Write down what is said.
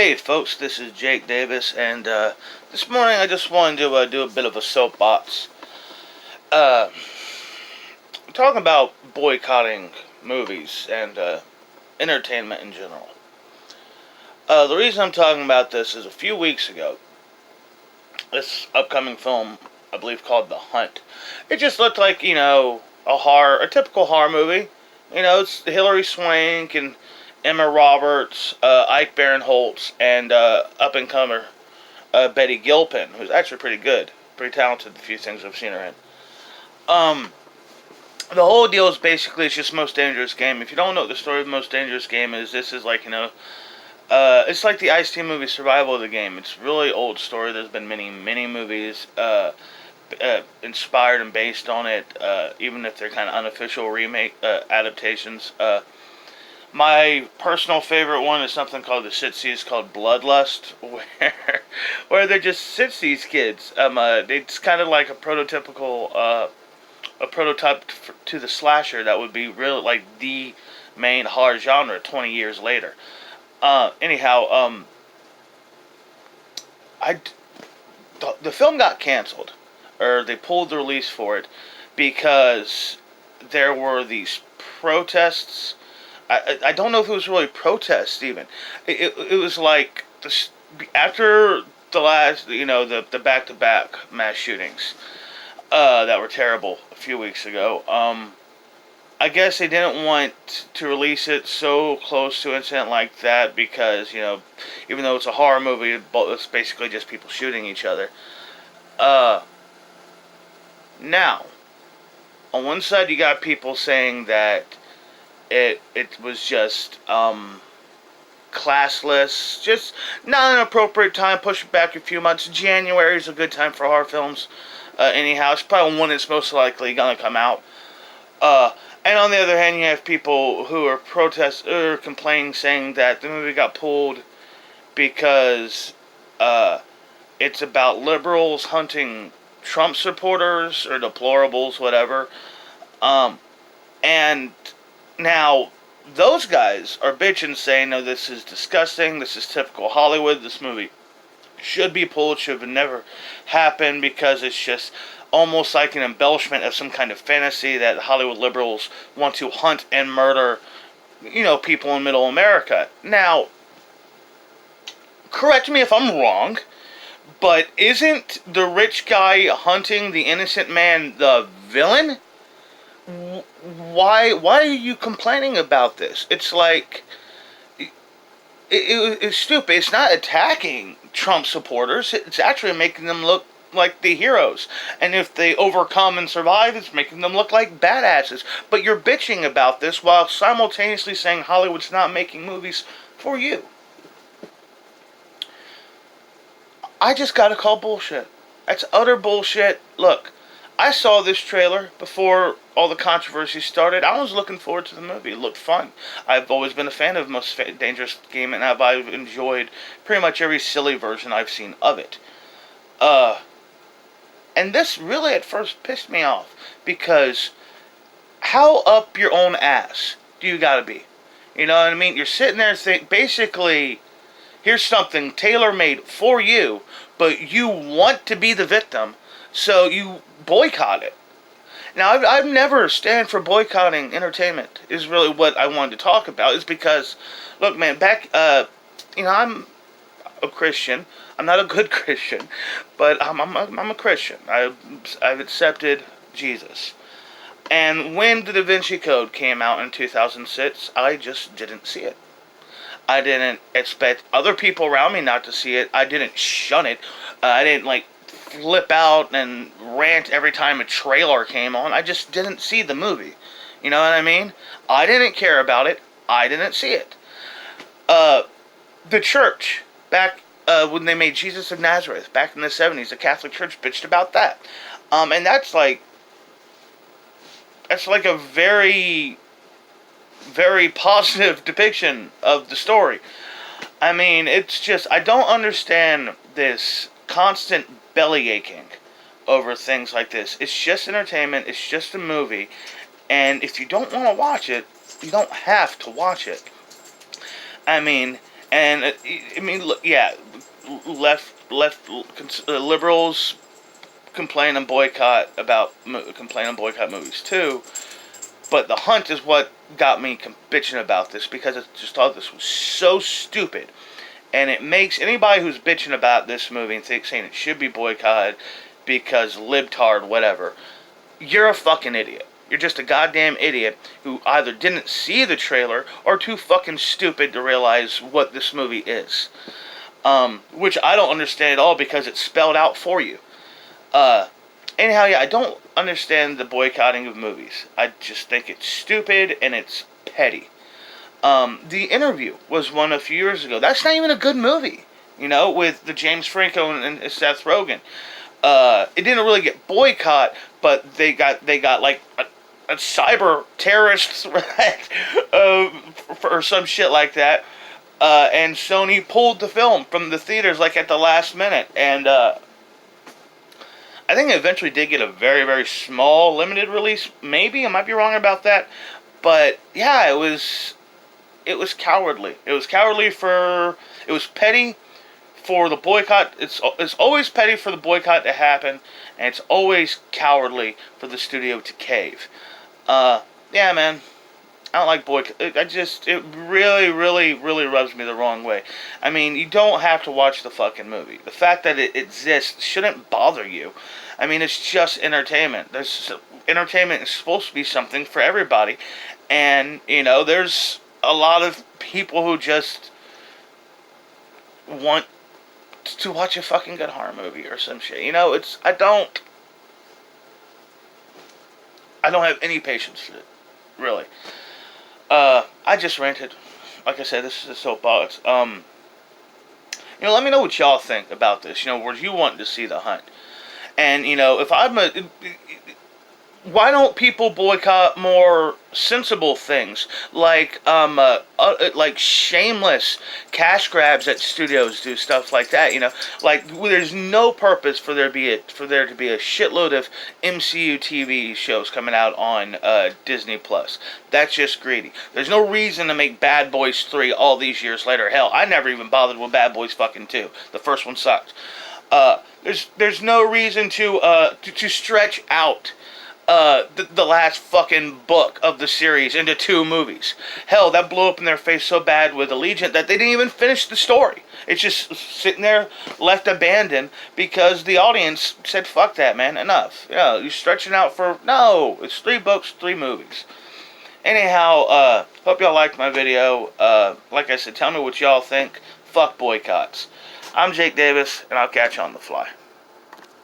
Hey folks, this is Jake Davis, and this morning I just wanted to do a bit of a soapbox. Uh, Talking about boycotting movies and entertainment in general. The reason I'm talking about this is a few weeks ago, this upcoming film, I believe called The Hunt. It just looked like, a typical horror movie. It's Hilary Swank and Emma Roberts, Ike Barinholtz, and up-and-comer Betty Gilpin, who's actually pretty good, pretty talented. The few things I've seen her in. Um, the whole deal is basically it's just Most Dangerous Game. If you don't know what the story of Most Dangerous Game is, this is like it's like the Ice-T movie Survival of the Game. It's a really old story. There's been many movies inspired and based on it, even if they're kind of unofficial remake adaptations. My personal favorite one is something called the Sitsies, called Bloodlust, where they're just Sitsies kids. It's kind of like a prototype to the slasher that would be real like the main horror genre 20 years later. Anyhow, I the film got canceled, or they pulled the release for it because there were these protests. I don't know if it was really protests even. It was like after the last, the back-to-back mass shootings that were terrible a few weeks ago. I guess they didn't want to release it so close to an incident like that because, even though it's a horror movie, it's basically just people shooting each other. Now, on one side you got people saying that it was just classless, just not an appropriate time. Push it back a few months. January is a good time for horror films. Anyhow, it's probably when it's most likely gonna come out. And on the other hand, you have people who are complaining, saying that the movie got pulled because it's about liberals hunting Trump supporters or deplorables, whatever. And now, those guys are bitching, saying, no, this is disgusting, this is typical Hollywood, this movie should be pulled, should have never happened, because it's just almost like an embellishment of some kind of fantasy that Hollywood liberals want to hunt and murder, people in middle America. Now, correct me if I'm wrong, but isn't the rich guy hunting the innocent man the villain? Why are you complaining about this? It's like it's stupid. It's not attacking Trump supporters. It's actually making them look like the heroes. And if they overcome and survive, it's making them look like badasses. But you're bitching about this while simultaneously saying Hollywood's not making movies for you. I just gotta call bullshit. That's utter bullshit. Look, I saw this trailer before all the controversy started. I was looking forward to the movie. It looked fun. I've always been a fan of Most Dangerous Game, and I've enjoyed pretty much every silly version I've seen of it. And this really at first pissed me off, because how up your own ass do you gotta be? You know what I mean? You're sitting there saying, basically, here's something tailor-made for you, but you want to be the victim, so you boycott it. Now, I've never stand for boycotting entertainment, is really what I wanted to talk about. Is because, look, man, I'm a Christian. I'm not a good Christian, but I'm a Christian. I've accepted Jesus. And when the Da Vinci Code came out in 2006, I just didn't see it. I didn't expect other people around me not to see it. I didn't shun it. I didn't, flip out and rant every time a trailer came on. I just didn't see the movie. You know what I mean? I didn't care about it. I didn't see it. The church, back when they made Jesus of Nazareth, back in the 70s, the Catholic Church bitched about that. And that's like a very, very positive depiction of the story. I mean, it's just, I don't understand this constant belly aching over things like this. It's just entertainment. It's just a movie. And if you don't want to watch it, you don't have to watch it. I mean, And I mean, look, yeah, left liberals complain and boycott movies too. But The Hunt is what got me bitching about this, because I just thought this was so stupid. And it makes anybody who's bitching about this movie and saying it should be boycotted because libtard, whatever, you're a fucking idiot. You're just a goddamn idiot who either didn't see the trailer or too fucking stupid to realize what this movie is. Which I don't understand at all, because it's spelled out for you. Anyhow, yeah, I don't understand the boycotting of movies. I just think it's stupid and it's petty. The Interview was one a few years ago. That's not even a good movie, with the James Franco and Seth Rogen. It didn't really get boycott, but they got like a cyber terrorist threat or some shit like that. And Sony pulled the film from the theaters like at the last minute, and I think it eventually did get a very, very small limited release. Maybe I might be wrong about that, but yeah, it was cowardly. It was cowardly it was petty for the boycott. It's always petty for the boycott to happen, and it's always cowardly for the studio to cave. Yeah, man. I don't like boycott. It really, really, really rubs me the wrong way. I mean, you don't have to watch the fucking movie. The fact that it exists shouldn't bother you. I mean, it's just entertainment. Entertainment is supposed to be something for everybody. And, there's a lot of people who just want to watch a fucking good horror movie or some shit. I don't have any patience for it. Really. I just ranted. Like I said, this is a soapbox. Let me know what y'all think about this. Were you wanting to see The Hunt? And, why don't people boycott more sensible things like shameless cash grabs that studios do, stuff like that? Like, there's no purpose for there to be a shitload of MCU TV shows coming out on Disney Plus. That's just greedy. There's no reason to make Bad Boys 3 all these years later. Hell, I never even bothered with Bad Boys fucking 2. The first one sucked. There's no reason to stretch out the last fucking book of the series into 2 movies. Hell, that blew up in their face so bad with Allegiant that they didn't even finish the story. It's just sitting there, left abandoned, because the audience said, fuck that, man, enough. You're stretching out no, it's 3 books, 3 movies. Anyhow, hope y'all liked my video. Like I said, tell me what y'all think. Fuck boycotts. I'm Jake Davis, and I'll catch you on the fly.